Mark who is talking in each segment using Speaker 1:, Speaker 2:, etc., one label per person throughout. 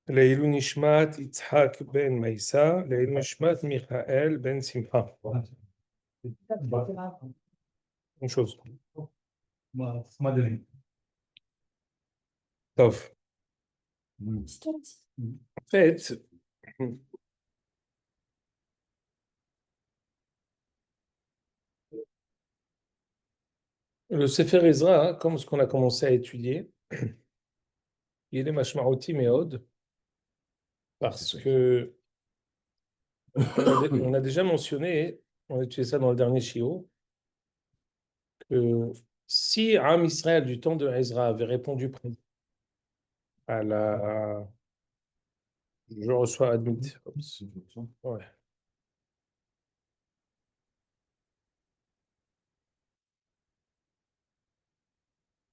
Speaker 1: לעילוי נשמת יצחק בן מייסה, לעילוי נשמת מיכאל בן שמחה. Une chose. טוב. En fait, le Sefer Ezra, comme ce qu'on a commencé à étudier, il est mashmaouti meod, parce que on a déjà mentionné, on a étudié ça dans le dernier shiur, que si Am Israël du temps de Ezra avait répondu à la... Je reçois admit. Ouais.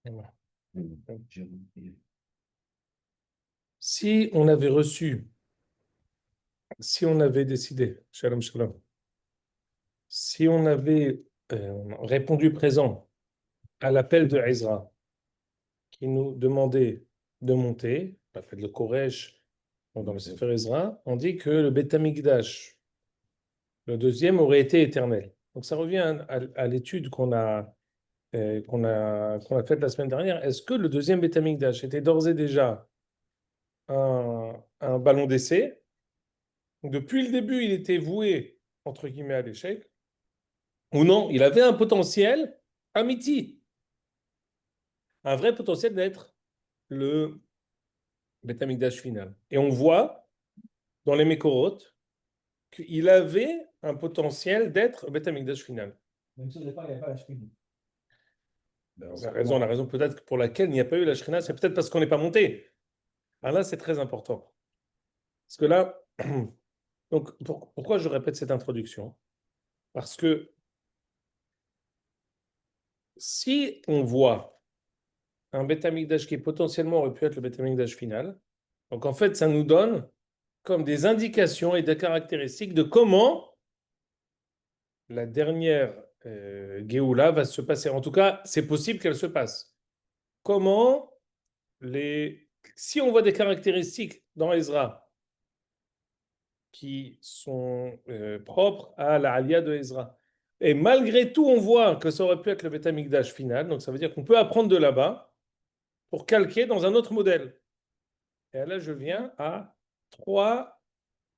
Speaker 1: Voilà. Si on avait reçu, si on avait décidé, shalom shalom, si on avait répondu présent à l'appel de Ezra, qui nous demandait de monter, l'appel de Koresh, dans le Sefer Ezra, on dit que le Beth Amikdash, le deuxième, aurait été éternel. Donc ça revient à l'étude qu'on a faite la semaine dernière. Est-ce que le deuxième Beth Amikdash était d'ores et déjà un ballon d'essai? Depuis le début, il était voué, entre guillemets, à l'échec. Ou non, il avait un potentiel amiti, un vrai potentiel d'être le Beth Amikdash final. Et on voit dans les Mekorot qu'il avait un potentiel d'être Beth Amikdash final.
Speaker 2: Même si au départ, il n'y avait pas la Shekhinah.
Speaker 1: La raison peut-être pour laquelle il n'y a pas eu la Shekhinah, c'est peut-être parce qu'on n'est pas monté. Alors là, c'est très important. Parce que là, donc, pourquoi je répète cette introduction? Parce que si on voit un Beth Amikdash qui potentiellement aurait pu être le Beth Amikdash final, donc en fait, ça nous donne comme des indications et des caractéristiques de comment la dernière Géoula va se passer. En tout cas, c'est possible qu'elle se passe. Comment si on voit des caractéristiques dans Ezra qui sont propres à la Aliyah de Ezra, et malgré tout, on voit que ça aurait pu être le Beth Amikdash final, donc ça veut dire qu'on peut apprendre de là-bas pour calquer dans un autre modèle. Et là, je viens à 3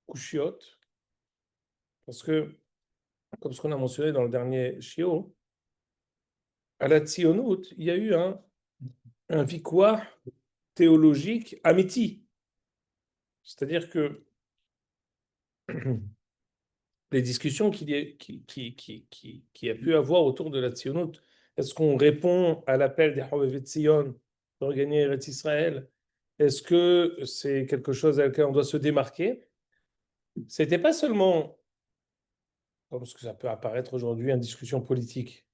Speaker 1: couchiotes, parce que, comme ce qu'on a mentionné dans le dernier shiur, à la Tzionut, il y a eu un vikouah théologique amiti. C'est-à-dire que les discussions qu'il y a pu avoir autour de la Tzionut, est-ce qu'on répond à l'appel des Hovevet Tzion pour gagner Eretz Israël? Est-ce que c'est quelque chose à laquelle on doit se démarquer? C'était pas seulement, comme ce que ça peut apparaître aujourd'hui, une discussion politique.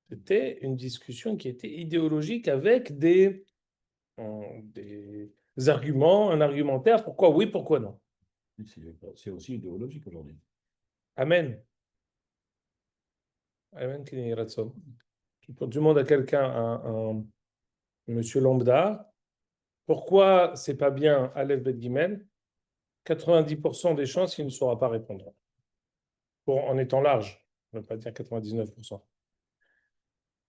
Speaker 1: C'était une discussion qui était idéologique avec des arguments, un argumentaire, pourquoi oui, pourquoi non.
Speaker 2: C'est aussi idéologique aujourd'hui.
Speaker 1: Amen. Amen. Tu demandes à quelqu'un, un monsieur lambda, pourquoi c'est pas bien Aleph Bet Gimel, 90% des chances qu'il ne saura pas répondre. En étant large, on ne va pas dire 99%.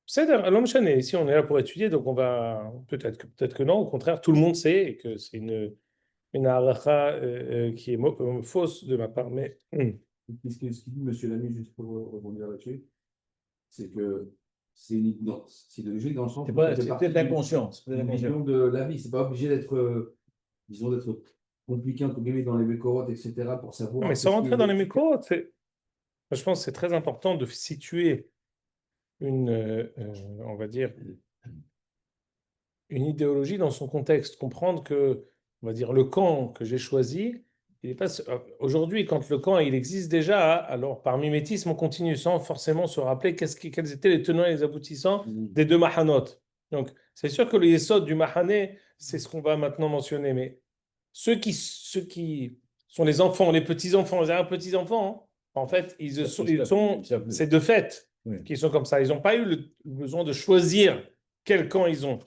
Speaker 1: C'est l'homme chané. Ici, on est là pour étudier, donc on va peut-être que non. Au contraire, tout le monde sait et que c'est une halakha qui est fausse de ma part. Mais
Speaker 2: Ce qu'il dit, monsieur Lamy, juste pour rebondir là-dessus, c'est que c'est idéologique dans le sens où
Speaker 3: c'est peut-être inconscient.
Speaker 2: Une vision de la vie. C'est pas obligé d'être, disons, d'être compliqué entre guillemets dans les mécorotes, etc. pour savoir.
Speaker 1: non, mais sans rentrer dans les micros, je pense que c'est très important de situer on va dire, une idéologie dans son contexte, comprendre que, on va dire, le camp que j'ai choisi, il est pas aujourd'hui, quand le camp il existe déjà, alors par mimétisme, on continue sans forcément se rappeler quels étaient les tenants et les aboutissants des deux mahanot. Donc, c'est sûr que le yesod du mahané, c'est ce qu'on va maintenant mentionner, mais ceux qui sont les enfants, les petits-enfants, les arrière-petits-enfants, en fait, c'est de fait qu'ils sont comme ça. Ils n'ont pas eu le besoin de choisir quel camp ils ont.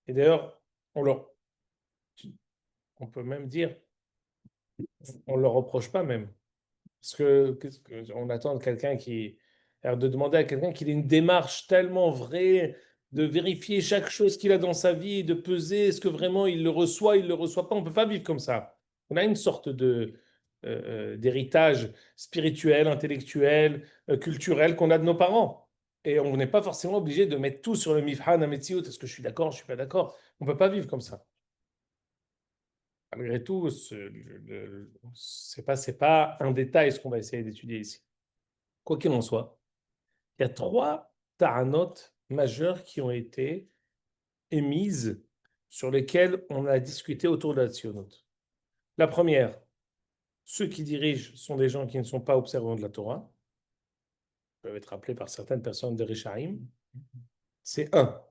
Speaker 1: Et d'ailleurs, on on peut même dire, on ne le reproche pas même. Parce que, on attend de quelqu'un qui. Alors de demander à quelqu'un qu'il ait une démarche tellement vraie, de vérifier chaque chose qu'il a dans sa vie, et de peser, est-ce que vraiment il il le reçoit pas, on ne peut pas vivre comme ça. On a une sorte d'héritage spirituel, intellectuel, culturel qu'on a de nos parents. Et on n'est pas forcément obligé de mettre tout sur le mifhan, ametziut, est-ce que je suis d'accord, je ne suis pas d'accord. On ne peut pas vivre comme ça. Malgré tout, c'est pas un détail ce qu'on va essayer d'étudier ici. Quoi qu'il en soit, il y a trois ta'anot majeures qui ont été émises sur lesquelles on a discuté autour de la tzionut. La première, ceux qui dirigent sont des gens qui ne sont pas observants de la Torah, peuvent être appelés par certaines personnes de Rishaim. C'est un.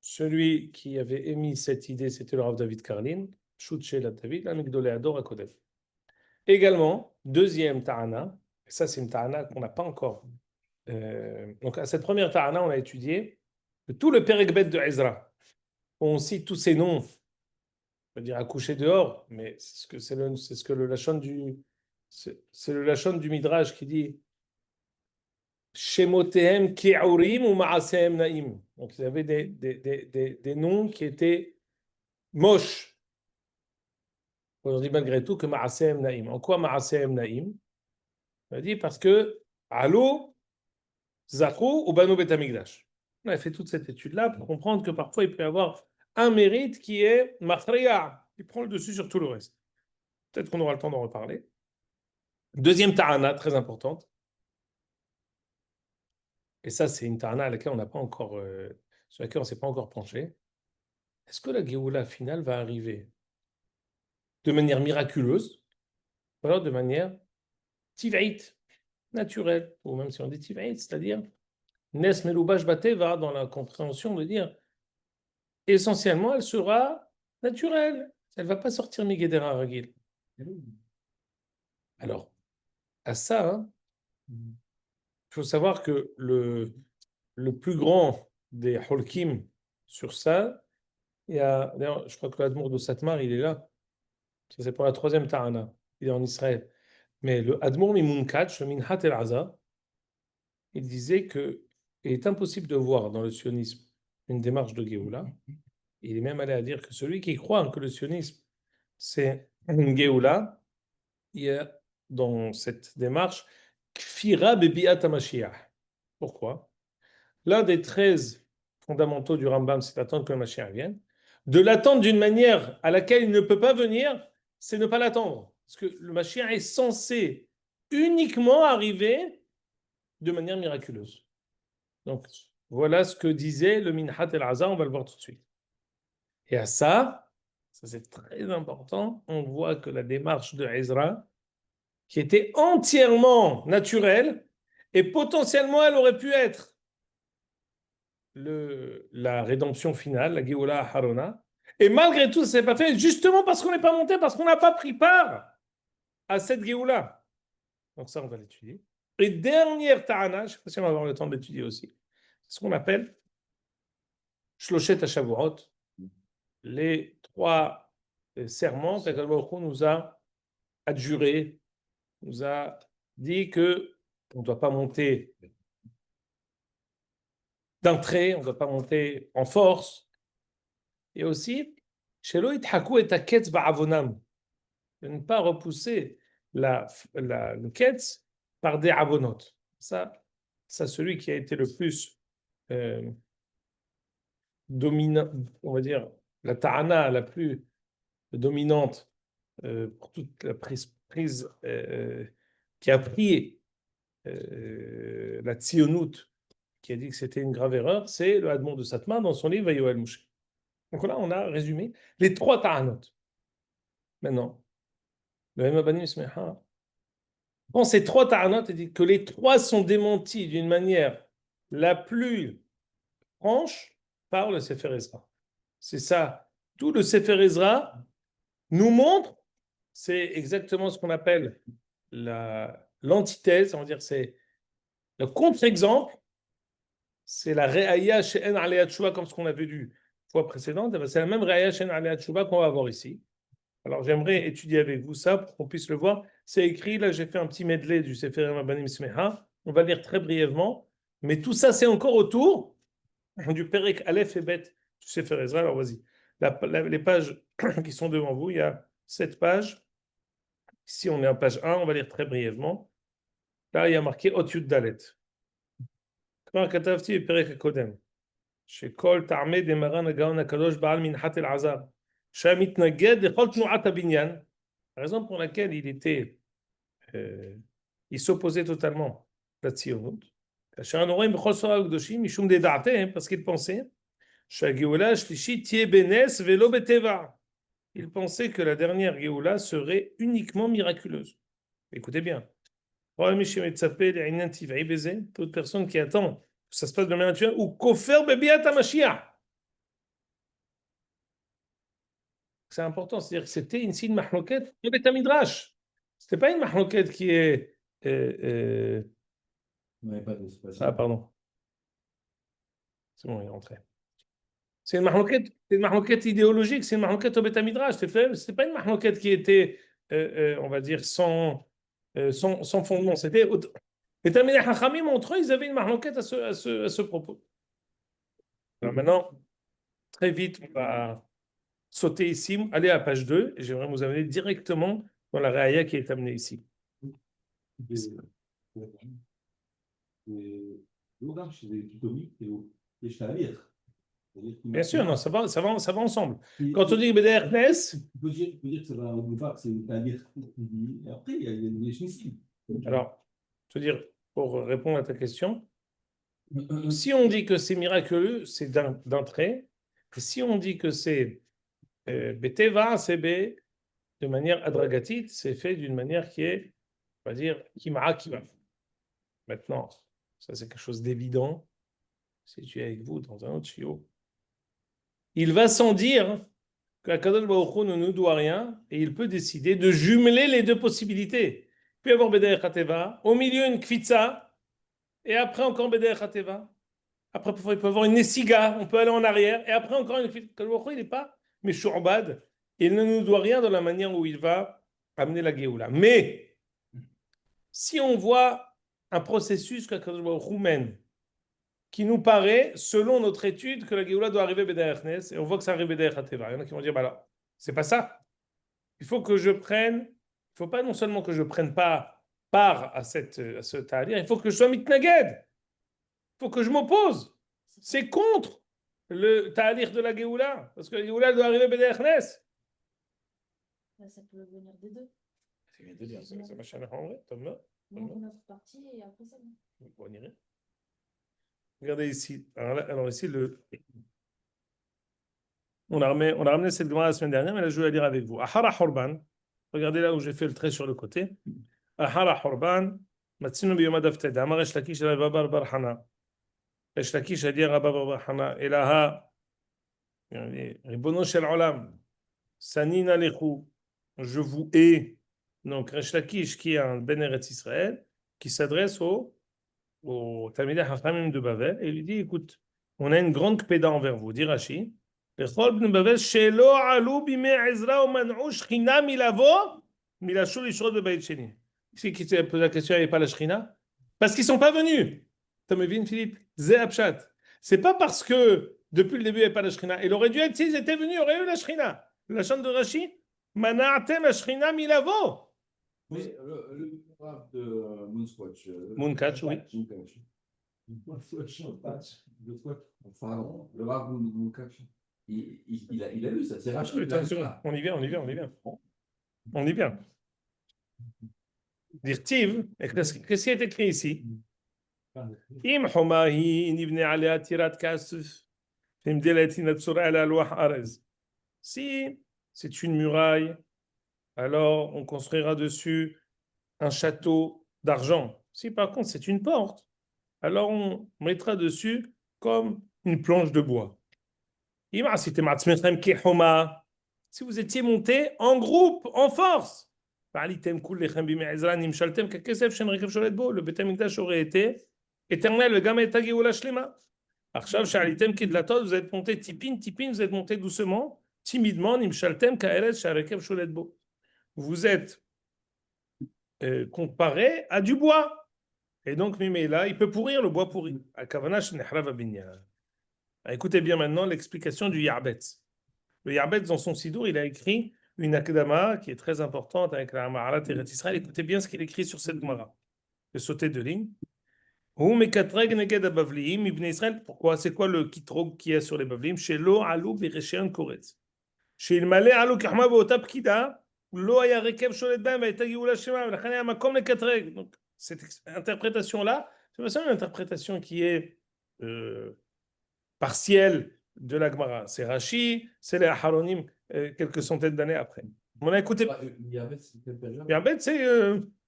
Speaker 1: Celui qui avait émis cette idée, c'était le Rav David Karlin, Shutche la David, l'Amigdolé Ador à Kodev. Également, deuxième ta'ana, et ça c'est une ta'ana qu'on n'a pas encore. Donc à cette première ta'ana, on a étudié tout le Perekbet de Ezra. On cite tous ces noms, on va dire accoucher dehors, mais c'est ce que le Lachon c'est le Lachon du Midrash qui dit Shemotehem ki'urim ou ma'asehem na'im. Donc il y avait des noms qui étaient moches. On dit malgré tout que ma'asehem na'im. En quoi ma'asehem na'im? On a dit parce que Allo, Zachou ou Banu Bet Hamikdash. On a fait toute cette étude-là pour comprendre que parfois il peut y avoir un mérite qui est Mafriya, qui prend le dessus sur tout le reste. Peut-être qu'on aura le temps d'en reparler. Deuxième ta'ana, très importante. Et ça, c'est une ta'ana à laquelle on n'a pas encore, sur laquelle on ne s'est pas encore penché. Est-ce que la Géoula finale va arriver de manière miraculeuse ou alors de manière tiv'ite, naturelle, ou même si on dit tiv'ite, c'est-à-dire Nes Meloubash Bateva, dans la compréhension de dire essentiellement, elle sera naturelle. Elle ne va pas sortir Miguedera Ragil. Alors, à ça, hein, il faut savoir que le plus grand des Holkim sur ça, il y a, d'ailleurs, je crois que l'Admour de Satmar, il est là. Ça, c'est pour la troisième Tarana. Il est en Israël. Mais le Admour Mimunkach, le Minhat El Aza, il disait que il est impossible de voir dans le sionisme une démarche de Géoula. Il est même allé à dire que celui qui croit que le sionisme, c'est une Géoula, il y a dans cette démarche Kfira Bebiat HaMashiach. Pourquoi? L'un des 13 fondamentaux du Rambam, c'est d'attendre que le Mashiach vienne. De l'attendre d'une manière à laquelle il ne peut pas venir, c'est ne pas l'attendre. Parce que le Mashiach est censé uniquement arriver de manière miraculeuse. Donc, voilà ce que disait le Minhat El-Azhar, on va le voir tout de suite. Et à ça c'est très important, on voit que la démarche de Ezra, qui était entièrement naturelle, et potentiellement elle aurait pu être la rédemption finale, la Géoula Harona. Et malgré tout, ça ne s'est pas fait, justement parce qu'on n'est pas monté, parce qu'on n'a pas pris part à cette Géoula. Donc ça, on va l'étudier. Et dernière Ta'ana, je ne sais pas si on va avoir le temps de l'étudier aussi, c'est ce qu'on appelle Shloshet HaShavuot, les trois serments qu'Akadosh Baruch Hu nous a adjurés, nous a dit que on ne doit pas monter d'un trait, on ne doit pas monter en force. Et aussi, Shelo ithaku et aketz ba'avonam, de ne pas repousser le ketz par des avonot. Ça, celui qui a été le plus dominant, on va dire, la ta'ana la plus dominante pour toute la prise qui a pris la tzionout, qui a dit que c'était une grave erreur, c'est le Hadmon de Satmar dans son livre Vayoel Mouché. Donc là, on a résumé les trois ta'anot. Maintenant, le Hemabanim Smeha prend ces trois ta'anot et dit que les trois sont démentis d'une manière la plus franche par le Sefer Ezra. C'est ça. Tout le Sefer Ezra nous montre, c'est exactement ce qu'on appelle l'antithèse, on va dire, c'est le contre-exemple, c'est la Re'aya She'en Alea Tshuva, comme ce qu'on a vu du fois précédente, c'est la même Re'aya She'en Alea Tshuva qu'on va avoir ici. Alors, j'aimerais étudier avec vous ça pour qu'on puisse le voir. C'est écrit, là, j'ai fait un petit medley du Sefer Rabbanim Smeha. On va lire très brièvement. Mais tout ça, c'est encore autour du Perek Aleph et Bet du Sefer Ezra. Alors, vas-y. Les pages qui sont devant vous, il y a 7 pages. Ici, on est en page 1. On va lire très brièvement. Là, il y a marqué Ot Yud Dalet. כבר כתבתי בפרק הקודם, שכל טעמי דמרן הגאון הקדוש בעל מנחת אלעזר, שהיה מתנגד לכל תנועת הבניין, la raison pour laquelle il s'opposait totalement à la ציונות, כאשר אנו רואים בכל ספריו הקדושים, משום דעתיהם, parce qu'il pensait, שהגאולה השלישית תהיה בנס ולא בטבע. Il pensait que la dernière Géoula serait uniquement miraculeuse. Écoutez bien. Toute personne qui attend que ça se passe de manière naturelle, ou kofer bebiat HaMashiach. C'est important, c'est-à-dire que c'était une mahloket de Beth Midrash. C'était pas une mahloket qui est. Ah, pardon. C'est bon, il est rentré. C'est une mahloket idéologique, c'est une mahloket au Beth Midrash. C'était pas une mahloket qui était, on va dire, sans fondement. C'était. Les Talmidei Chachamim entre eux, ils avaient une mahloket à ce propos. Alors maintenant, très vite, on va sauter ici, aller à page 2, et j'aimerais vous amener directement dans la réaïa qui est amenée ici. Bien sûr, non, ça va ensemble. Quand on dit Beder Knes,
Speaker 2: tu peux dire que ça va au départ, c'est c'est-à-dire et après, il y a les Shnissim.
Speaker 1: Alors, je veux dire, pour répondre à ta question, si on dit que c'est miraculeux, c'est d'un trait. Et si on dit que c'est Beteva, c'est B, de manière adragatite, c'est fait d'une manière qui est, on va dire, Kima'a Kiva. Maintenant, ça c'est quelque chose d'évident. Si tu es avec vous dans un autre chiot, il va sans dire qu'Akadosh Baruch Hu ne nous doit rien et il peut décider de jumeler les deux possibilités. Il peut y avoir Beder Khateva, au milieu une Kvitsa, et après encore Beder Khateva. Après, il peut y avoir une Nessiga, on peut aller en arrière, et après encore une Kvitsa. Akadosh Baruch Hu, il n'est pas Meshurbad, il ne nous doit rien dans la manière où il va amener la Géoula. Mais, si on voit un processus qu'Akadosh Baruch Hu mène, qui nous paraît, selon notre étude, que la Géoula doit arriver B'derech Nes, et on voit que ça arrive B'derech Hateva. Il y en a qui vont dire, bah alors, c'est pas ça. Il faut que je prenne, il faut pas non seulement que je prenne pas part à ce ta'alir, il faut que je sois mitnaged. Il faut que je m'oppose. C'est contre le ta'alir de la Géoula, parce que la Géoula doit arriver B'derech Nes.
Speaker 3: Ça peut venir des deux.
Speaker 1: C'est ma chaîne en vrai, Thomas.
Speaker 3: Donc, notre partie et après ça.
Speaker 1: On irait. Regardez ici. Alors ici, on a ramené cette Gemara la semaine dernière, mais là, je vais la lire avec vous. Ahara Horban. Regardez là où j'ai fait le trait sur le côté. Ahara Horban. Matsinu biyomad afteda. Amar Resh Lakish el Rabba bar Hana. Resh Lakish a dit à Rabba bar Hana. Elaha. Ribono shel olam. Sanin alechu. Je vous hais. Donc, Resh Lakish, qui est un Ben Eretz Israël, qui s'adresse au Talmidei Chachamim de Bavel, et il lui dit, écoute, on a une grande péda envers vous, dit Rashi. Lechol bnei Bavel shelo alu bimei Ezra uman'u shchina milavo milashur yishrod bebeit sheni. Ici, qui s'est posé la question, il n'y avait pas la shchina? Parce qu'ils ne sont pas venus. Tu me viens, Philippe? Zé Abshat. C'est pas parce que depuis le début, il n'y avait pas la shchina. Il aurait dû être, s'ils étaient venus, il y aurait eu la shchina. La chante de Rashi, mana'atem la shchina milavo.
Speaker 2: Mais le Rav de Moonswatch.
Speaker 1: Mooncatch, oui.
Speaker 2: Le Rav Moonswatch, il a lu ça. C'est Rachid.
Speaker 1: On y vient. On y vient. Dirtiv, qu'est-ce qui est écrit ici? Im Humahi nivne alea tirat kasuf, fimdelet inatsura ala loah arez. Si c'est une muraille, alors on construira dessus un château d'argent. Si par contre c'est une porte, alors on mettra dessus comme une planche de bois. Si vous étiez monté en groupe, en force, le Beth Amikdash aurait été éternel, le Gam et Géoula Shlema. Vous êtes monté tipin, vous êtes monté doucement, timidement, nimshaltem ka'eretz she'arekev sholet bo. Vous êtes comparé à du bois. Et donc, là, il peut pourrir le bois pourri. Écoutez bien maintenant l'explication du Ya'betz. Le Ya'betz, dans son Sidour, il a écrit une akdama qui est très importante avec la Ma'arat Eretz Israël. Écoutez bien ce qu'il écrit sur cette Gemara. Je vais sauter de ligne. Pourquoi? C'est quoi le kitrog qu'il y a sur les Bavlim? Chez lo alou beresheon koretz. Chez il malé alou kahma beota pkida. Lo aya rekev sholet bam et tagiula shema. L'achane a makom le katreg. Donc, cette interprétation-là, c'est pas seulement une interprétation qui est partielle de la Gemara. C'est Rashi, c'est les Aharonim quelques centaines d'années après. On a écouté. Yabet, c'est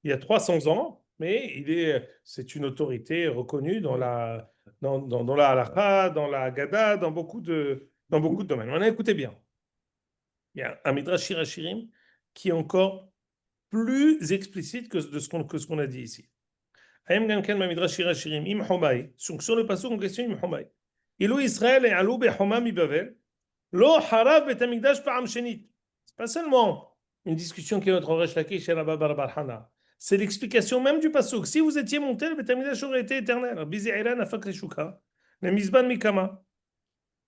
Speaker 1: il y a 300 ans, mais c'est une autorité reconnue dans la halakha, dans la Haggadah, dans beaucoup de domaines. On a écouté bien. Il y a un Midrash Shirachirim qui est encore plus explicite que ce qu'on a dit ici. Sur le passage en question, Im Homai. Ilou Israël et Alou Behoma mi Bavel, Lo Harav Bet Hamikdash Pa'am Shenit. C'est pas seulement une discussion qui est notre Resh Lakish et Rabba Bar Bar Hana. C'est l'explication même du pasuk. Si vous étiez monté, le Bet Hamikdash aurait été éternel. Rabbi Ze'ira Nafak Reshuka, le Mizban Mikama.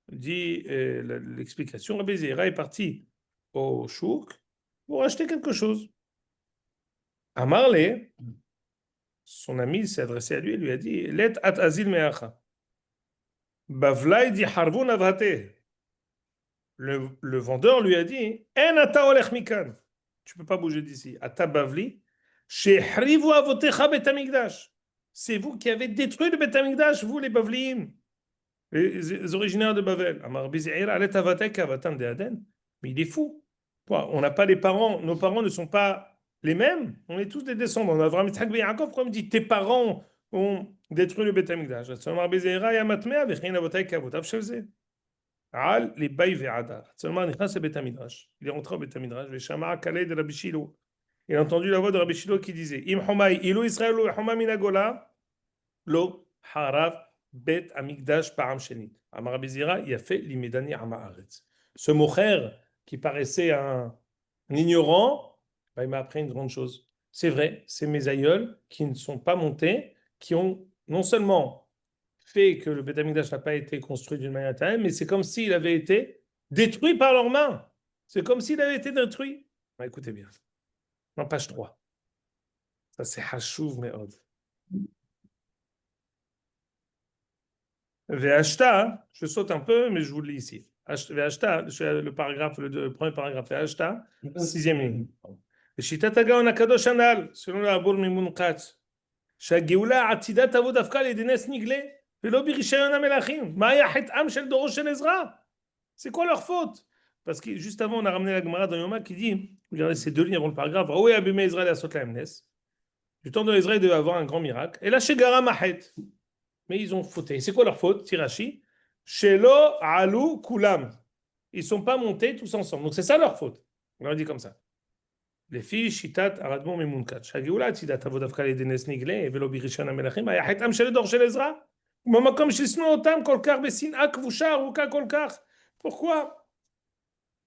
Speaker 1: Dit l'explication. Rabbi Ze'ira est parti au Chouk pour acheter quelque chose. Amarle, son ami s'est adressé à lui et lui a dit Let at azil me'acha. Bavlai di harvun avate. Le vendeur lui a dit En ata olech mikan. Tu peux pas bouger d'ici. Ata bavli. Shehrivu avotecha bet hamikdash. C'est vous qui avez détruit le bet hamikdash, vous les bavliim, les originaires de Bavel. Amar bizeir alet avatek avatan de Aden. Mais il est fou. On n'a pas les parents, nos parents ne sont pas les mêmes. On est tous des descendants. On a Avraham, Yitzhak, Yaakov. Pourquoi on me dit tes parents ont détruit le Bet Hamikdash? Amar bizeira yamatmea v'chein avotek avotav shelze. Al les bay ve'ada. Seulement nichas le Bet Hamidrash. Il est rentré au Bet Hamidrash. V'shama kalei de Rabbi Shilo. Il a entendu la voix de Rabbi Shilo qui disait Im homai ilu Israël lo homa minagola lo harav Bet Hamikdash param shenit. Amar bizeira il a fait l'imedani amaaretz. Ce mocher qui paraissait un ignorant, il m'a appris une grande chose. C'est vrai, c'est mes aïeuls qui ne sont pas montés, qui ont non seulement fait que le Beth Amikdash n'a pas été construit d'une manière telle, mais c'est comme s'il avait été détruit par leurs mains. C'est comme s'il avait été détruit. Écoutez bien. Non, page 3. Ça, c'est Hashuv Me'od. Ve'ashta, je saute un peu, mais je vous le lis ici. Ve'ashta, le paragraphe, le premier paragraphe, Ve'ashta, 6e ligne. Shitat HaGaon HaKadosh Anal, selon le Habur Mimun Katz, שהגאולה העתידה תבוא דווקא על ידי נס נגלה, ולא ברישיון המלכים. מה היה חטאם של דורו של עזרא? C'est quoi leur faute? Parce que juste avant, on a ramené la Gemara dans Yoma qui dit, regardez ces deux lignes avant le paragraphe, Raoui abimé Israël à Sot Lahem Nes. Du temps de Israël, il devait avoir un grand miracle. Et là, chez Gara Mahet. Mais ils ont fauté. C'est quoi leur faute? Tirachi. Shelo Alou Kulam. Ils ne sont pas montés tous ensemble. Donc c'est ça leur faute. On leur dit comme ça. לפי שיטת הרדמו"ר ממונקת, שהגאולה הצידה תבוא דווקא על ידי נס נגלה ולא בראשון המלכים, היה חטאם של דור של עזרא, ובמקום שישנאו אותם כל כך בשנאה כבושה ארוכה כל כך. Pourquoi?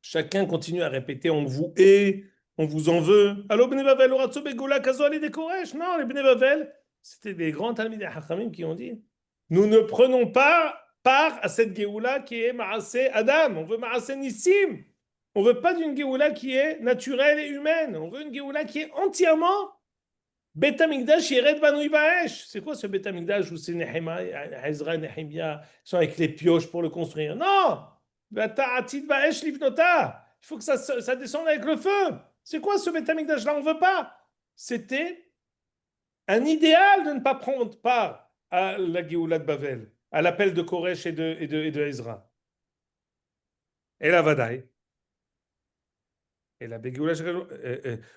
Speaker 1: Chacun continue à répéter on vous hait, on vous en veut. Allo Bnei Bavel oratzo begoula kazo ali de Koresh. Non, les Bnei Bavel, c'était des grands talmidei hachamim qui ont dit nous ne prenons pas part à cette géoula qui est Maaseh Adam, on veut Maaseh Nissim. On ne veut pas d'une Géoula qui est naturelle et humaine. On veut une Géoula qui est entièrement Bet Hamikdash Yered Banui Baesh. C'est quoi ce Bet Hamikdash où c'est Nehemia, Ezra, Nehemia sont avec les pioches pour le construire? Non! Atid Baesh Livnota. Il faut que ça descende avec le feu. C'est quoi ce Bet Hamikdash là? On ne veut pas. C'était un idéal de ne pas prendre part à la Géoula de Bavel, à l'appel de Koresh et de Ezra. Et la Vadaï. Et la Géoula,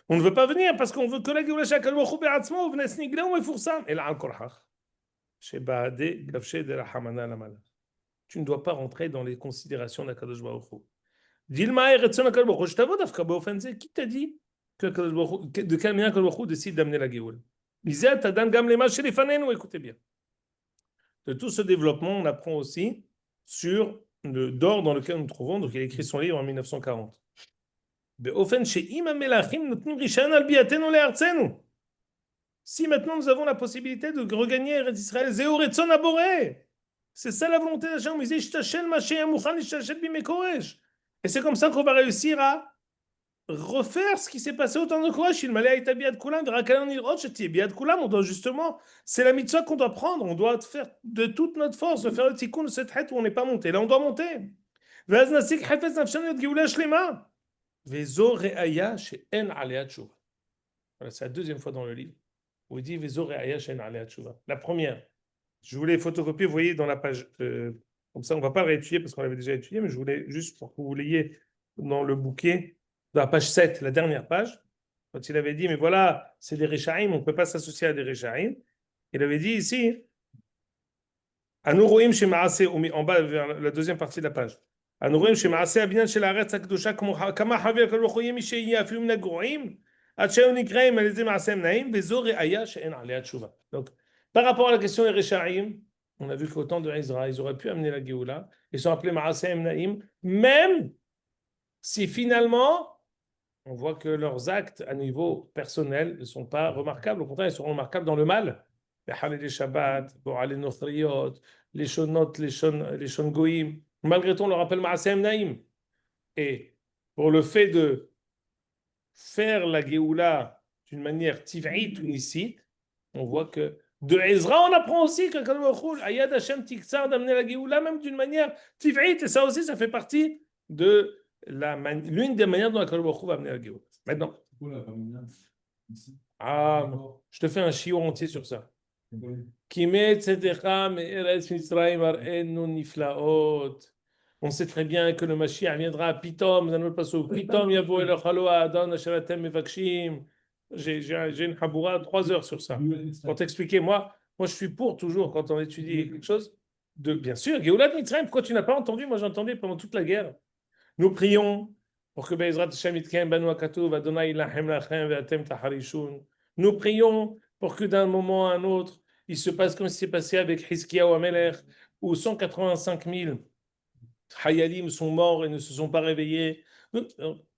Speaker 1: on ne veut pas venir parce qu'on veut que la Géoula Shakal Baruch Be'atzmo v'nes nigla ou mefursam. Et là, al-Korhach. Sheba'ade gavshe de la Hamana la Malach. Tu ne dois pas rentrer dans les considérations d'Akadosh Baruch Hu. Dilma eretzon Akadosh Baruch Hu. Je t'avoue d'Afka Baofanze. Qui t'a dit que de quelle manière Akadosh Baruch Hu décide d'amener la Géoula? Lisez Tadan Gam Lema Shelifanenu. Écoutez bien. De tout ce développement, on apprend aussi sur d'or dans lequel nous nous trouvons. Donc il a écrit son livre en 1940. באופן שאם המלכים נותנים רישיון על ביאתנו לארצנו. Si maintenant nous avons la possibilité de regagner Eretz Israël, זהו רצון הבורא. C'est ça la volonté d'Hachem. Il dit, ישתשל מה שיהיה מוכן להשתשל בימי כורש. Et c'est comme ça qu'on va réussir à refaire ce qui s'est passé au temps de Koresh. Il m'allait à Itabiad Kulam, de Rakalan Irot, Sheti Biad Kulam. On doit justement, c'est la mitzvah qu'on doit prendre. On doit faire de toute notre force, de faire le tikkun de cette hête où on n'est pas monté. Là, on doit monter. ואז נשיג חפץ נפשנו להיות גאולה שלמה. וזו ראיה שאין עליה תשובה. Voilà, c'est la deuxième fois dans le livre où il dit וזו ראיה שאין עליה תשובה. La première, je voulais photocopier, vous voyez dans la page, comme ça on ne va pas le réétudier parce qu'on l'avait déjà étudié, mais je voulais juste pour que vous l'ayez dans le bouquet, dans la page 7, la dernière page, quand il avait dit, mais voilà, c'est des Réchaïm, on ne peut pas s'associer à des Réchaïm. Il avait dit ici, Anouroim chez Maasé, en bas, vers la deuxième partie de la page. Anouroim chez Maasé, Abinyan chez la Retz Akdosha, Kama Haver Kalbochoyem, Mishéi, Afim Nagorim, Atchayon Ikreim, Alizé Maasem Naïm, Bezor et Aya, chez En Aléat Chouva. Donc, par rapport à la question des Réchaïm, on a vu qu'au temps de Ezra, ils auraient pu amener la Géoula, ils sont appelés Maasem Naïm, même si finalement, on voit que leurs actes à niveau personnel ne sont pas remarquables. Au contraire, ils seront remarquables dans le mal. Les Halil et Shabbat, les Nothriyot, les Shonot, les Shon Goïm. Malgré tout, on leur appelle Maasem Naïm. Et pour le fait de faire la Géoula d'une manière tiv'ite ou licite, on voit que de Ezra, on apprend aussi que Ayad Hashem Tiksar d'amener la Géoula même d'une manière tiv'ite. Et ça aussi, ça fait partie de l'une des manières dont la Kadosh Baruch Hu va amener la Géoula. Maintenant, je te fais un chiot entier sur ça. On sait très bien que le Mashiach viendra à Pitom, dans notre passage. Pitom yavo el chalo adon asher atem mevakshim. J'ai une haboura 3 heures sur ça. Pour t'expliquer, moi je suis pour toujours quand on étudie quelque chose. Bien sûr, Géoula de Mitzrayim, pourquoi tu n'as pas entendu? Moi j'entendais pendant toute la guerre. Nous prions pour que Be'ezrat Hashem Yitkem Banu HaKatuv Adonai Ilahem Lachem Ve'atem Taharishun. Nous prions pour que d'un moment à un autre, il se passe comme ce qui s'est passé avec Hiskiyahu Amelech, où 185 000 Hayalim sont morts et ne se sont pas réveillés.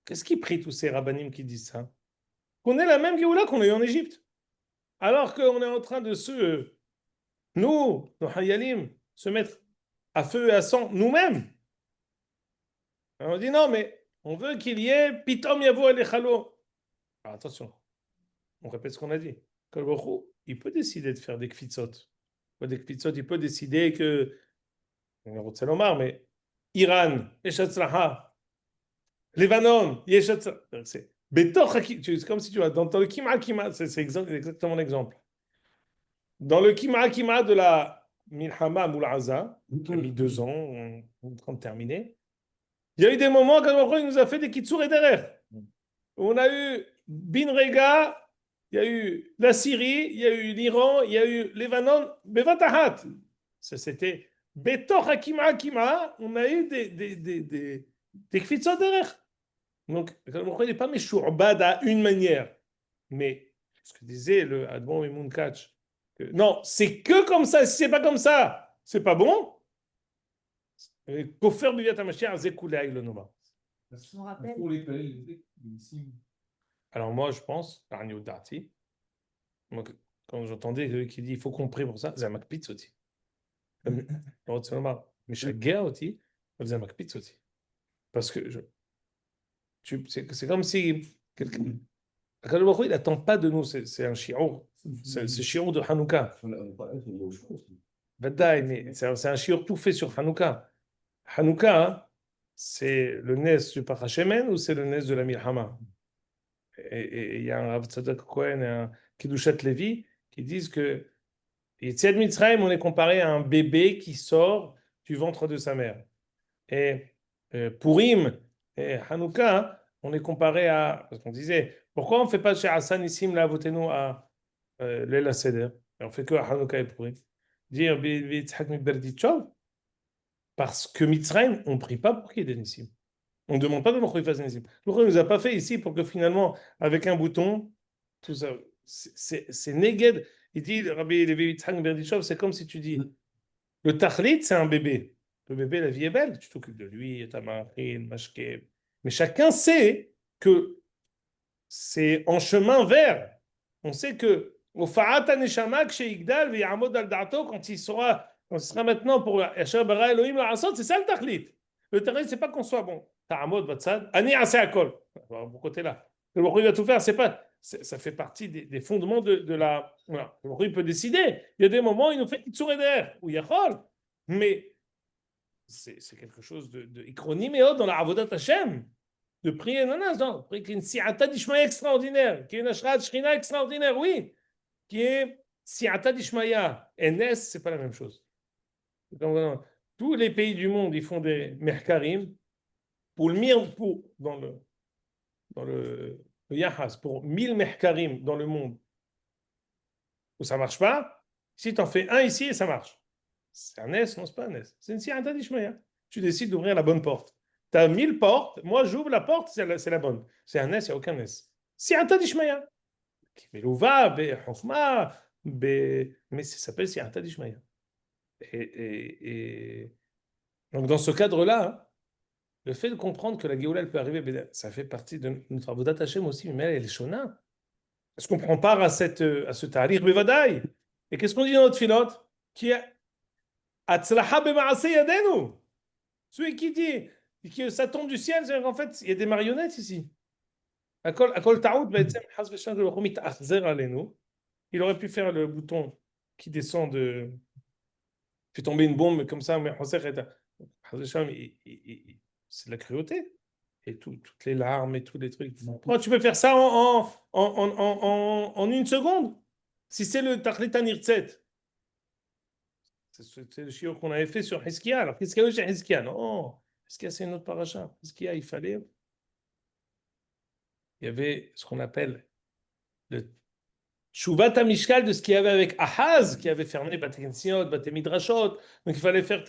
Speaker 1: Qu'est-ce qui prient tous ces rabbanim qui disent ça? Qu'on ait la même Géoula qu'on a eu en Égypte. Alors qu'on est en train de nous, nos Hayalim, se mettre à feu et à sang nous-mêmes. On dit non, mais on veut qu'il y ait Pitom Yavo Elechalo. Attention, on répète ce qu'on a dit. Il peut décider de faire des kfitzot. Il peut décider que, c'est normal, mais Iran, Yeshatzraha, Lebanon, Yeshatzraha. C'est comme si tu vois, dans le Kima, c'est exactement l'exemple. Dans le Kima de la Milhama Moulaza, qui a mis 2 ans, on est en train de terminer. Il y a eu des moments quand il nous a fait des kitsur et derrière. On a eu Bin Rega, il y a eu la Syrie, il y a eu l'Iran, il y a eu Lebanon, Bevatahat. Ça c'était Betor Hakima, on a eu des kitsur derrière. Donc, il n'est pas méchourbad à une manière. Mais ce que disait le Admon Mimoun Kach, non, c'est que comme ça, si c'est pas comme ça, c'est pas bon. Kofer Biviat HaMashiach Zekoulei le Noma. Alors moi je pense, quand j'entendais qu'il dit il faut qu'on prie pour ça, c'est un makpitz aussi. Mais chaque guerre aussi, c'est un makpitz aussi. Parce que c'est comme si quelqu'un, il n'attend pas de nous, c'est un shiur, c'est shiur de Hanouka. C'est un shiur tout fait sur Hanouka. Hanouka, c'est le nes du Parashemen ou c'est le nes de la Milhama? Et il y a un Rav Tzadok Cohen et un Kiddushat Levi qui disent que Yetziat Mitzrayim, on est comparé à un bébé qui sort du ventre de sa mère. Et Purim et Hanouka, on est comparé à. Parce qu'on disait, pourquoi on ne fait pas chez Hassan Nissim la votez-nous à l'El Seder? On fait que à Hanouka et Purim. Dire Bitzhak Miberdichov. Parce que Mitzrayim, on ne prie pas pour qu'il y ait des Nissim. On ne demande pas de qu'il fasse des Nissim. Pourquoi il ne nous a pas fait ici pour que finalement, avec un bouton, tout ça, c'est Neged. Il dit, Rabbi Levi Yitzhak Berdichov, c'est comme si tu dis, le Tachlit, c'est un bébé. Le bébé, la vie est belle. Tu t'occupes de lui, ta marine, mashke. Mais chacun sait que c'est en chemin vers. On sait que au Fa'ata Neshama, chez Igdal, V'yamod al Da'ato, quand il sera maintenant pour Yasher Bara Elohim la Asot, c'est ça le tachlit. Le tachlit, c'est pas qu'on soit bon. Ta'amod Batsad, Ani Ase Akol. Bon côté là. Le Baruch il va tout faire, c'est pas. Ça fait partie des fondements de la. Voilà. Le Baruch il peut décider. Il y a des moments où il nous fait Itzur Eder, ou Yachol. Mais c'est quelque chose de Ikronim et autres dans la Avodat Hashem. De prier, non, prier qu'il y ait une si'ata d'Ishmaïa extraordinaire, qu'il y ait une ashrat shrina extraordinaire, oui, qu'il y ait si'ata d'Ishmaïa. Et Nes, c'est pas la même chose. Donc, tous les pays du monde, ils font des merkarim pour le mir, pour, le yahas, pour 1000 merkarim dans le monde où ça marche pas. Si tu en fais un ici et ça marche. C'est un Nes, non, c'est pas un Nes. C'est une si'ata d'Ishmaïa. Tu décides d'ouvrir la bonne porte. Tu as 1000 portes, moi j'ouvre la porte, c'est la bonne. C'est un S, il n'y a aucun S. Si'ata d'Ishmaïa. Belouva, Behofma, mais ça s'appelle Si'ata d'Ishmaïa. Et donc dans ce cadre-là, hein, le fait de comprendre que la Géoula, elle peut arriver, ça fait partie de notre Avodat Hashem aussi, mais elle est Shona. Est-ce qu'on prend part à ce Ta'alir Bevadaï? Et qu'est-ce qu'on dit dans notre filote? Qui est Atzlaha B'Maaseh Yadenu. Celui qui dit que ça tombe du ciel, c'est qu'en fait, il y a des marionnettes ici. Il aurait pu faire le bouton qui descend fait tomber une bombe comme ça, mais c'est de la cruauté. Et toutes les larmes et tous les trucs. Oh, tu peux faire ça en une seconde. Si c'est le Tachlitan Irtzet. C'est le shiur qu'on avait fait sur Hizkia. Alors, Hizkia, j'ai Hizkia. Non, Hizkia, c'est une autre paracha. Hizkia, il y avait ce qu'on appelle le Shuvat Mishkal de ce qu'il y avait avec Ahaz, qui avait fermé Bate Kensiot, Bate Midrashot. Donc il fallait faire.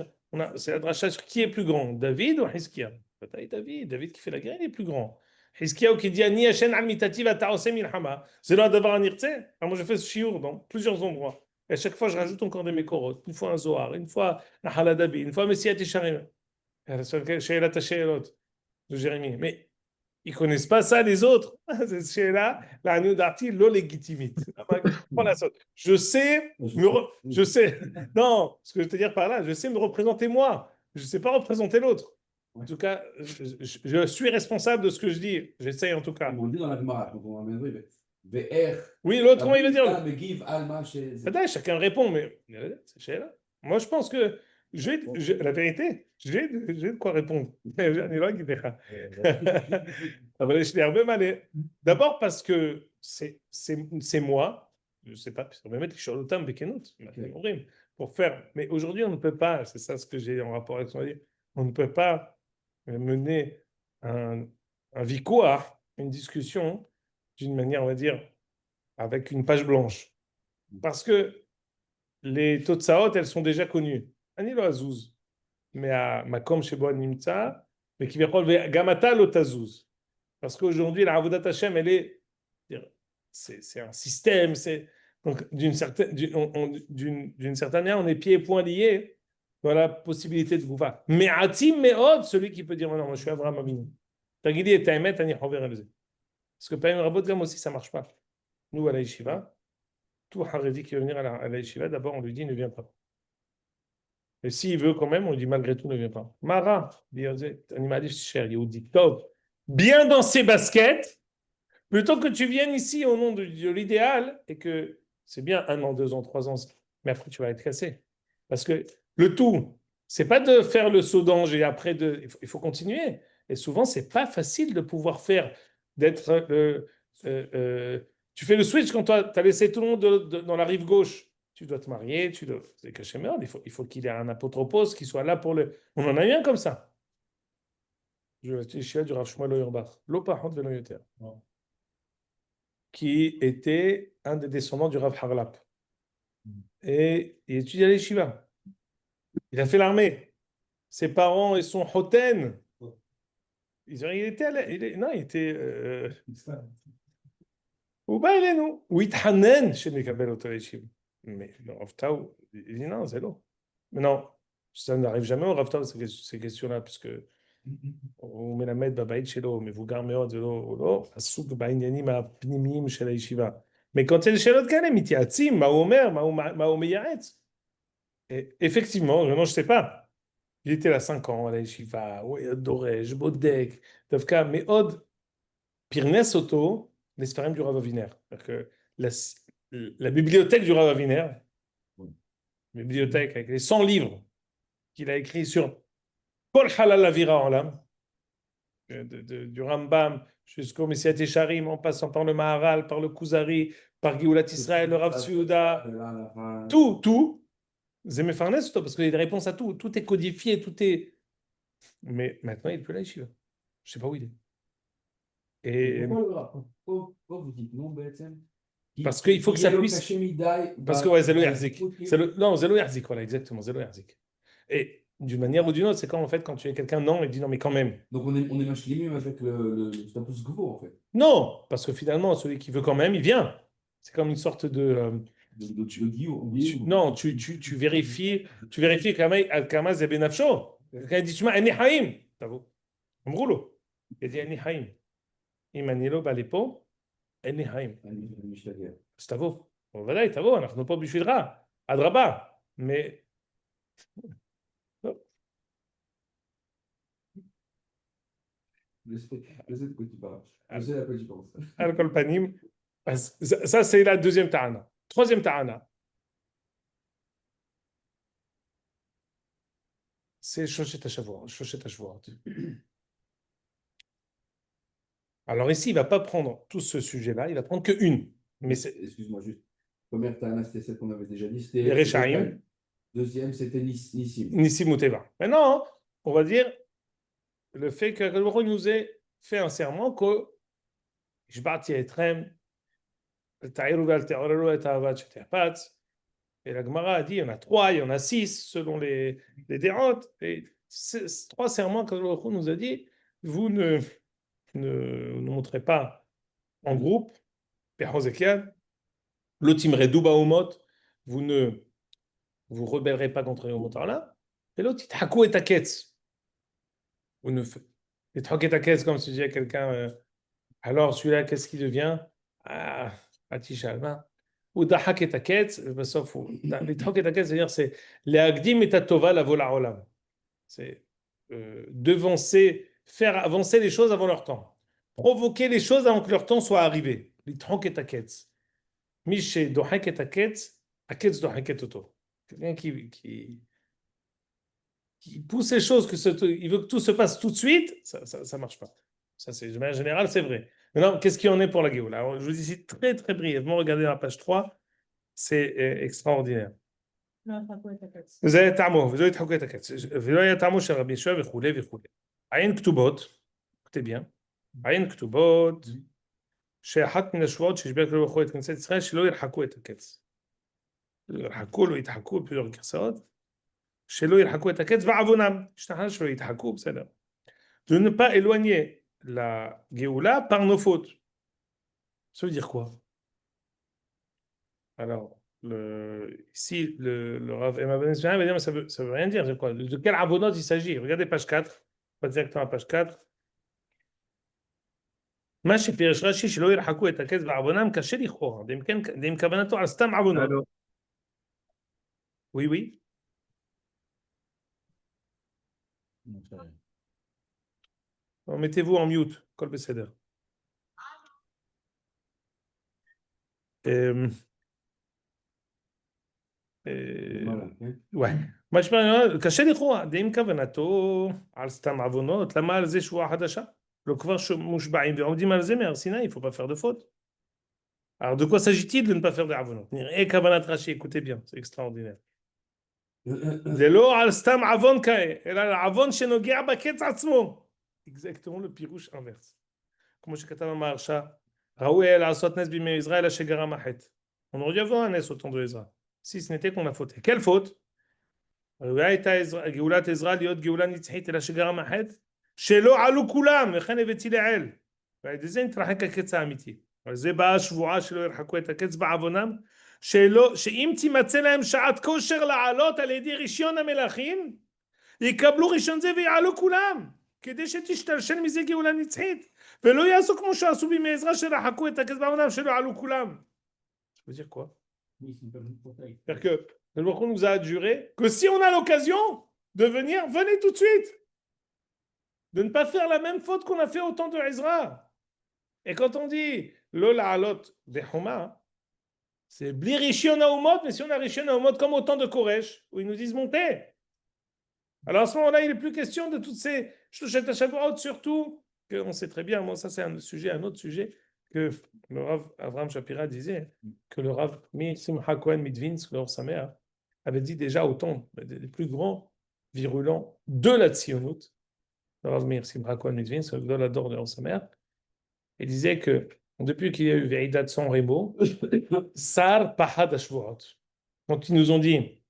Speaker 1: C'est la dracha sur qui est plus grand, David ou Hizkia? David qui fait la guerre, il est plus grand. Hizkia qui dit Ani Hashem al mitati va ta'osem milchama. C'est là d'avoir un irtse. Alors moi je fais ce shiur dans plusieurs endroits. Et à chaque fois je rajoute encore des Mekorot. Une fois un Zohar, une fois Nahal Dabi, une fois Messiah Tisharim. Sheila Tasheelot de Jérémie. Mais ils ne connaissent pas ça, les autres. C'est là, la Darty, l'eau légitimite. Je sais, je sais, non, ce que je veux te dire par là, je sais me représenter moi. Je ne sais pas représenter l'autre. En tout cas, je suis responsable de ce que je dis. J'essaye en tout cas.
Speaker 2: On dit dans la Gemara, quand on ramène VR.
Speaker 1: Oui, l'autre, comment il va dire?
Speaker 2: Chacun
Speaker 1: Chacun répond, mais c'est là. Moi, je pense que la vérité, j'ai de quoi répondre. D'abord parce que c'est moi, je ne sais pas, on va mettre sur le thème pour faire. Mais aujourd'hui, on ne peut pas, c'est ça ce que j'ai en rapport avec ce qu'on va dire, on ne peut pas mener un victoire, une discussion d'une manière, on va dire, avec une page blanche. Parce que les Totsaot, elles sont déjà connues. Anilo Azouz, mais à Makom Shebo Nimtza, mais qui vient Gamata Lotazuz. Parce qu'aujourd'hui, la Avodat Hashem, c'est un système, donc d'une certaine manière, on est pieds et poings liés dans la possibilité de pouvoir. Mais Atim Meod, celui qui peut dire non, moi je suis Avraham Avinu. Tagidi et Taïmet, Ani Hover Elze. Parce que Païm Rabot Gam aussi, ça ne marche pas. Nous, à la Yeshiva, tout Haredi qui veut venir à la Yeshiva, d'abord on lui dit ne viens pas. Et s'il veut quand même, on lui dit malgré tout ne viens pas. Mara, animaliste cher, Yehudi, top, bien dans ses baskets, plutôt que tu viennes ici au nom de l'idéal et que c'est bien 1 an, 2 ans, 3 ans, mais après tu vas être cassé. Parce que le tout, c'est pas de faire le saut d'ange et après il faut continuer. Et souvent, c'est pas facile de pouvoir faire, d'être. Tu fais le switch quand tu as laissé tout le monde dans la rive gauche. Tu dois te marier, c'est caché merde. Il faut qu'il ait un apotropos qui soit là pour le. On en a eu un comme ça. Je vais du Rav Shmuel Auerbach, l'Opahot Venoyoter, qui était un des descendants du Rav Harlap. Et il étudie à l'Yeshiva. Il a fait l'armée. Ses parents, ils sont Hoten. Il était. Non, il était. Ou bien il est nous. Ou Ithanen chez Mekabel Oto Yeshiva. Mais Rav Taou, il dit non, c'est l'eau. Mais non, Ça n'arrive jamais au Rav Tov, ces questions-là, puisque הוא מלמד בבית שלו, מבוגר מאוד, הוא לא עסוק בעניינים הפנימיים של הישיבה. Mais quand il y a des שאלות כאלה, הם מתייעצים, מה הוא אומר, מה הוא מייעץ. Effectivement, maintenant, je ne sais pas. Il était là 5 ans à la ישיבה, הוא היה דורש, בודק, דווקא מאוד פרנס אותו לספרים du Rav Aviner. C'est-à-dire que la bibliothèque du Rav Aviner, bibliothèque avec les 100 livres qu'il a écrits sur Kol Halal Avira Olam, du Rambam jusqu'au Messiat Yesharim, en passant par le Maharal, par le Kuzari, par Geulat Israël, le Rav Tzviuda, tout, c'est Mefarnes, parce qu'il y a des réponses à tout, tout est codifié, tout est... Mais maintenant, il n'est plus là, Yeshiva. Je ne sais pas où il est. Et...
Speaker 2: Pourquoi vous dites non, Be'etzem?
Speaker 1: Parce qu'il faut que ça puisse... Parce que, ouais, Zelo Yarzik. Non, Zelo Yarzik, voilà, exactement, Zelo Yarzik. Et d'une manière ou d'une autre, c'est quand en fait, quand tu es quelqu'un, non, il dit non, mais quand même.
Speaker 2: Donc on est machlimim avec le status quo, en fait.
Speaker 1: Non, parce que finalement, celui qui veut quand même, il vient. C'est comme une sorte de... non, tu vérifies Kama Zebenafsho. Quand il dit, tu m'as Ani Haïm. T'avoue. Amroulo. Il dit Ani Haïm. Imanilo Balepo. Ani Haïm. C'est t'avoue. Voilà, t'avoue, on n'a pas בשבילך. אדרבה. Mais...
Speaker 2: Je sais de quoi tu parles. Je sais à quoi tu penses.
Speaker 1: Al-Kol Panim. Ça, c'est la deuxième ta'ana. Troisième ta'ana. C'est Shoshet HaShavuot. Alors ici, il ne va pas prendre tout ce sujet-là, il va prendre qu'une. Mais
Speaker 2: excuse-moi, juste. Première ta'ana, c'était celle qu'on avait déjà dit.
Speaker 1: C'était les Rechaim.
Speaker 2: Deuxième, c'était Nissim.
Speaker 1: Nissim ou Teva. Maintenant, on va dire le fait que Baruch nous ait fait un serment que Ishba'ti Etrem, Ta'iru vel te'oreru et ahavat sheterpat. Et la Gemara a dit il y en a 3, il y en a 6 selon les dérotes. Et ces 3 serments que Baruch nous a dit vous ne montrez pas en groupe, Pechozekiel, l'autim redu baumot, vous ne vous rebellerez pas contre les Omot-là, et l'autre, Ithakou et Taketz. Vous ne faites. Ithakou et Taketz, comme si tu disais à quelqu'un, alors celui-là, qu'est-ce qu'il devient? Ah, Atishalma. Ou Dahak et Taketz, sauf l'Ithakou et Taketz, c'est-à-dire, c'est Leagdim et Tatova la vola olam. C'est devancer, faire avancer les choses avant leur temps. Provoquer les choses avant que leur temps soit arrivé. L'Ithakou et Taketz. Miché Dohak et Taketz, Aketz Dohak et Toto. Quelqu'un qui pousse les choses, il veut que tout se passe tout de suite, ça ne marche pas. Ça, c'est, de manière générale, c'est vrai. Maintenant, qu'est-ce qu'il y en est pour la Géoula? Alors, je vous dis ici très, très brièvement, regardez la page 3, c'est extraordinaire. vous allez t'amour את הקץ. ולא היה טעמו של רבי יהושע וכולי וכולי. עין כתובות, écoutez bien, עין כתובות, שאחת מן השבועות שהשביע הקדוש ברוך הוא את כנסת ישראל, שלא ירחקו את הקץ. ירחקו, לא יתחקו, plusieurs גרסאות. שלא ירחקו את הקץ בעוונם, השתחרר שלא יתחקו, בסדר. De ne pas éloigner la Géoula par nos fautes. Ça veut dire quoi? Alors, ici, le Rav Emma Ben Israël va dire, mais ça veut rien dire. Quoi? De quel avonot il s'agit? Regardez page 4, pas directement à page 4. מה שפירש רש"י שלא ירחקו את הקץ בעוונם קשה לכאורה, דאם כוונתו על סתם עוונות. Oui, oui. Mettez-vous en mute, Kol Beseder. ouais. קשה לכאורה, דאם כוונתו על סתם עוונות, למה על זה שבועה חדשה? לא כבר מושבעים ועומדים על זה מהר סיני, il ne faut pas faire de faute. Alors de quoi s'agit-il de ne pas faire de עוונות? נראה כוונת רש"י, écoutez bien, c'est extraordinaire. זה לא על סתם עוון כאלה, אלא על עוון שנוגע בקץ עצמו. exactement le pirouche inverse. כמו שכתב המהרש"א, ראוי היה לעשות נס בימי עזרא אלא שגרם החטא. On aurait dû avoir un nez au temps de Ezra, si ce n'était qu'on a fauté. Quelle faute? ראויה הייתה גאולת עזרא להיות גאולה נצחית אלא שגרם החטא, שלא עלו כולם, וכן הבאתי לעיל. ועל ידי זה נתרחק הקץ האמיתי. על זה באה השבועה שלא ירחקו את הקץ בעוונם, שאם תימצא להם שעת כושר לעלות על ידי רישיון המלכים, יקבלו ראשון זה ויעלו כולם, כדי שתשתלשל מזה גאולה נצחית, ולא יעשו כמו שעשו בימי עזרא שרחקו את הכס בעונם שלא יעלו כולם. Ça veut dire quoi? C'est-à-dire que le Baruch Hu nous a adjuré que si on a l'occasion de venir, venez tout de suite. De ne pas faire la même faute qu'on a fait au temps de Ezra. Et quand on dit Lola alot dechoma, c'est bli rishon haumot, mais si on a rishon haumot comme au temps de Koresh, où ils nous disent monter. Alors à ce moment-là, il n'est plus question de toutes ces shlushet hashavuot, surtout qu'on sait très bien, moi ça c'est un autre sujet, que le Rav Avraham Shapira disait que le Rav Simcha Cohen Midvinsk, le Or Sameach, avait dit déjà au temps des plus grands virulents de la Tzionut, le Rav Meir Simcha Cohen Midvinsk, le Gdolador de Or Sameach, il disait que depuis qu'il y a eu Ve'idat San Remo, Sar Pahad Ashvuot. Quand ils nous ont dit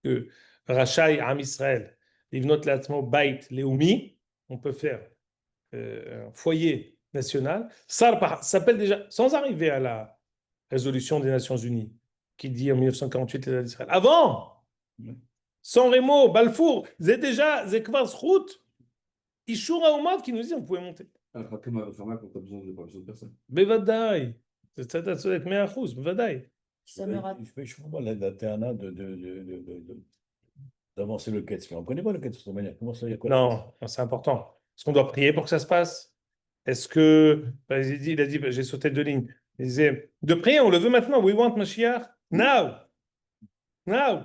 Speaker 1: que Rachai Am Israël, Livnot Latmo Bait Leumi, on peut faire un foyer national, Sar s'appelle déjà, sans arriver à la résolution des Nations Unies, qui dit en 1948 l'État d'Israël. Avant, San Remo, Balfour, c'est déjà Zekvar Zchut, Ishur Haomat qui nous dit on pouvait monter.
Speaker 2: Comme à Fermat, quand tu as besoin de personne.
Speaker 1: Bevadaï. C'est ça, ça doit être Meachous, Bevadaï.
Speaker 3: Ça me rappelle.
Speaker 4: Je comprends l'internat d'avancer le quête. On ne connaît pas le quête de cette manière. Comment ça y est, quoi?
Speaker 1: Non, c'est important. Est-ce qu'on doit prier pour que ça se passe? Est-ce que. Il a dit, j'ai sauté 2 lignes. Il disait, de prier, on le veut maintenant. We want Mashiach now. Now.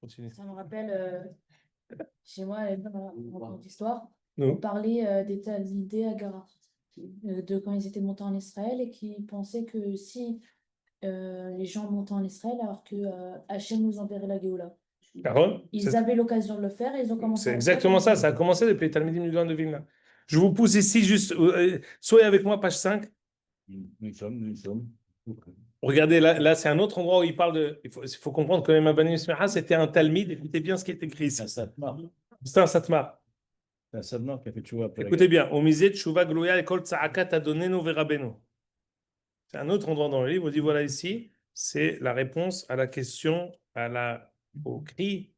Speaker 1: Continue.
Speaker 3: Ça me rappelle, chez moi, dans mon cours d'histoire, on
Speaker 1: Non.
Speaker 3: parlait des Talmidei Agara, de quand ils étaient montés en Israël et qui pensaient que si les gens montaient en Israël, alors que Hachem nous enverrait la Géoula.
Speaker 1: Aaron,
Speaker 3: Ils avaient l'occasion de le faire et ils ont commencé
Speaker 1: c'est
Speaker 3: à le
Speaker 1: exactement
Speaker 3: faire.
Speaker 1: ça. Ça a commencé depuis les Talmidim du Gaon de Vilna. Je vous pousse ici juste. Soyez avec moi, page 5.
Speaker 4: Nous sommes.
Speaker 1: Regardez, là c'est un autre endroit où il parle de. Il faut comprendre que même Abani Ismaha, c'était un Talmid. Écoutez bien ce qui est écrit ici.
Speaker 4: C'est un satmar.
Speaker 1: C'est un Satmar.
Speaker 4: C'est un satmar qui a fait tchouva après la
Speaker 1: Écoutez bien. Omizet Tshuva Glouya et Kol Tzaakat Adonenu Verabenu. C'est un autre endroit dans le livre. On dit voilà ici, c'est la réponse à la question, au cri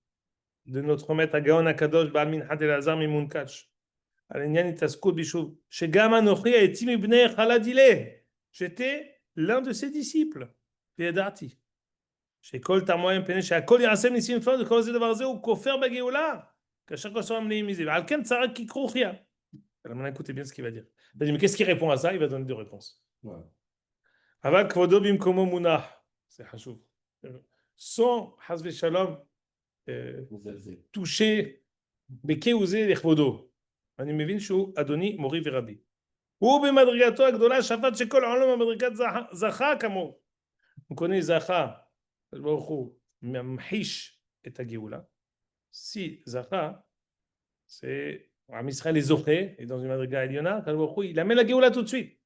Speaker 1: de notre maître Agaon Akadosh Baal Minhat Elazar Mimun Kach. J'étais l'un de ses disciples. וידעתי שכל תרמוהם פני שהכל יעשה ניסים נפלאות וכל זה דבר הזה הוא כופר בגאולה כאשר כל סורם מלאים מזה ועל כן צרה ככרוכיה. Alors maintenant écoutez bien ce qu'il va dire. Il va dire mais qu'est-ce qui répond à ça? Il va donner 2 réponses. אבל כבודו במקומו מונח. C'est חשוב. Sans חס ושלום toucher בכהוזי לכבודו. אני מבין שהוא אדוני מורי ורבי. הוא במדרגתו הגדולה שפט שכל העולם במדרגת זכה כמוהו. On connaît Zacha, le Baruch Hu mamhish et Agéoula. Si Zacha, c'est Am Israël est Zoché, et dans une madriga Eliona, le Baruch Hu il amène la Géoula tout de suite.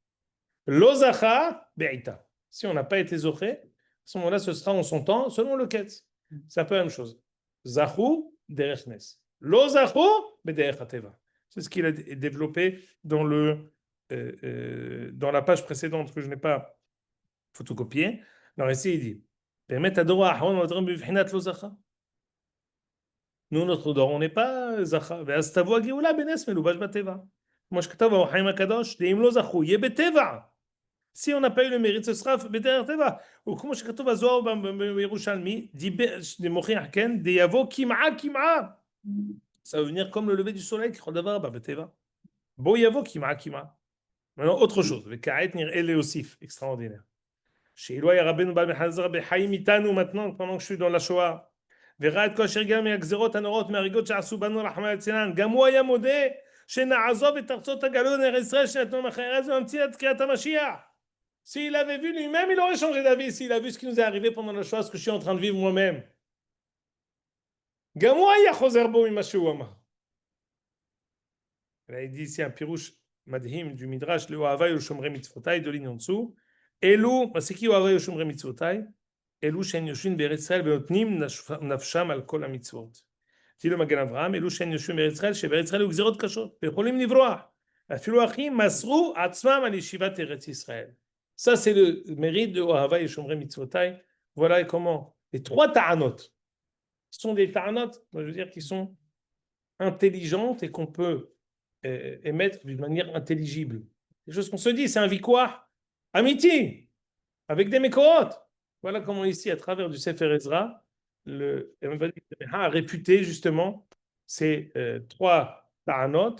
Speaker 1: Lo Zacha, Be'ita. Si on n'a pas été Zoché, à ce moment-là, ce sera en son temps, selon le Ketz. C'est un peu la même chose. Zachou, Derech Nes. Lo Zachou, Bederech Hateva. C'est ce qu'il a développé dans la page précédente que je n'ai pas photocopiée. Alors ici, il dit, permettre à Dora à nous, notre Dora, on n'est pas Zacha. ואז תבוא הגאולה בנס מלובש בטבע. כמו שכתב האורחיים הקדוש, דאם לא זכו, יהיה בטבע. Si on n'a pas eu le mérite, ce sera בדרך טבע. וכמו שכתוב הזוהר בירושלמי, דמוכיח כן, דיבוא קמעה קמעה. Ça va venir comme le lever du soleil, qui דבר בטבע. בוא יבוא קמעה קמעה. Maintenant, autre chose. וכעת נראה להוסיף, extraordinaire. שאילו היה רבנו בעל מחזר בחיים איתנו maintenant, pendant que je suis dans la Shoah, וראה את כל אשר גם מהגזרות הנוראות מהריגות שעשו בנו רחמנא ליצלן, גם הוא היה מודה שנעזוב את ארצות הגלות ארץ ישראל שנתנו אחרי ארץ וממציא את תקיעת המשיח. S'il avait vu lui-même, il aurait changé d'avis. S'il a vu ce qui nous est arrivé pendant la Shoah, ce que je suis en train de vivre moi-même. גם הוא היה חוזר בו ממה שהוא אמר. Il dit ici un pirouche מדהים du Midrash, לאוהבי ולשומרי מצוותיי, de ligne en dessous. אלו, c'est qui אוהבי ושומרי מצוותיי? אלו שהן יושבים בארץ ישראל ונותנים נפשם על כל המצוות. תהי לו מגן אברהם, אלו שהן יושבים בארץ ישראל, שבארץ ישראל היו גזירות קשות, ויכולים לברוח. אפילו אחים מסרו עצמם על ישיבת ארץ ישראל. Ça, c'est le mérite de אוהבי ושומרי מצוותיי. Voilà comment les 3 ta'anot Ce sont des ta'anot, je veux dire, qui sont intelligentes et qu'on peut émettre d'une manière intelligible. Les choses qu'on se dit, c'est un vikouah amiti, avec des mekorot. Voilà comment ici, à travers du Sefer Ezra, le a réputé justement ces trois ta'anot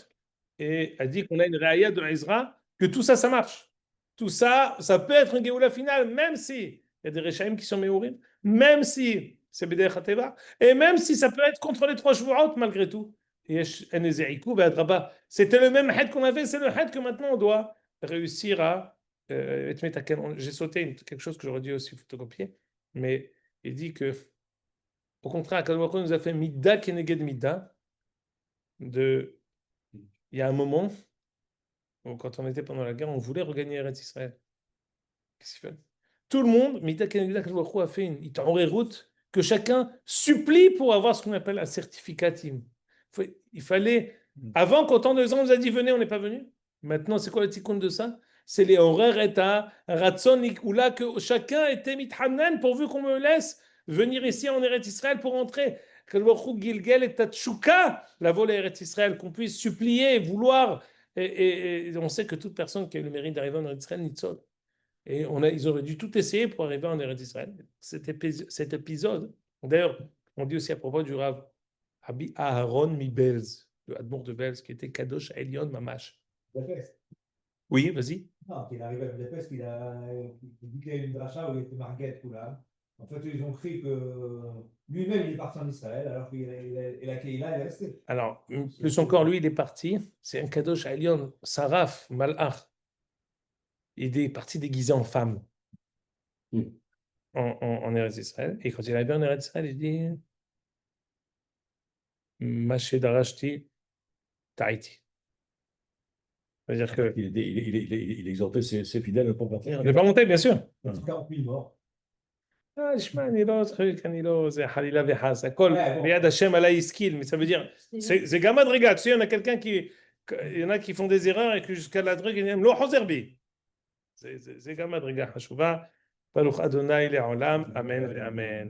Speaker 1: et a dit qu'on a une réaya de Ezra, que tout ça, ça marche. Tout ça, ça peut être une Géoula finale, même si il y a des Rechaim qui sont méourim, même si c'est B'derech HaTeva, et même si ça peut être contre les trois Shvuot malgré tout. C'était le même had qu'on avait, c'est le had que maintenant on doit réussir à. J'ai sauté quelque chose que j'aurais dû aussi photocopier, mais il dit que, au contraire, Akadosh Baruch Hu nous a fait Midda Keneged Midda. Il y a un moment où, quand on était pendant la guerre, on voulait regagner Eretz Israël. Qu'est-ce qu'il fait? Tout le monde, Midda Keneged Midda, Akadosh Baruch Hu a fait une route que chacun supplie pour avoir ce qu'on appelle un certificatim. Il fallait, avant, quand tant de gens nous a dit venez, on n'est pas venu. Maintenant, c'est quoi le tikkun de ça? C'est les horaires et à Ratson Nikula, que chacun était mithanen pourvu qu'on me laisse venir ici en Eretz Israël pour entrer. Gilgel et Tatchouka, la volée Eretz Israël, qu'on puisse supplier, vouloir. Et on sait que toute personne qui a eu le mérite d'arriver en Eretz Israël, Nitzol. Et ils auraient dû tout essayer pour arriver en Eretz Israël. Cet épisode, d'ailleurs, on dit aussi à propos du Rav Rabbi Aharon Mibelz, le Admour de Belz, qui était Kadosh Elion Mamash. Oui, vas-y.
Speaker 5: Non, il est arrivé à Budapest, il dit qu'il y a une dracha où il était Marguerite Kula. En fait, ils ont cru que lui-même il est parti en Israël, alors qu'il la Keïla est restée.
Speaker 1: Alors, plus encore, lui, il est parti. C'est un Kadosh Elion, Saraf, Malach. Il est parti déguisé en femme en Eretz Israël. Et quand il est arrivé en Eretz Israël, il dit Maché Darashti Taïti. C'est-à-dire que.
Speaker 4: Il exhortait ses fidèles pour partir.
Speaker 1: Il n'est pas monté, bien sûr.
Speaker 5: 40 000 morts.
Speaker 1: שמע, אני לא צוחק, זה חלילה וחס, הכל ביד השם עליי השכיל, mais ça veut dire, c'est גם מדרגה, tu sais, il y en a qui font des erreurs et que jusqu'à la drogue, ils disent, לא חוזר בי. זה גם מדרגה חשובה. ברוך אדוני לעולם, אמן ואמן.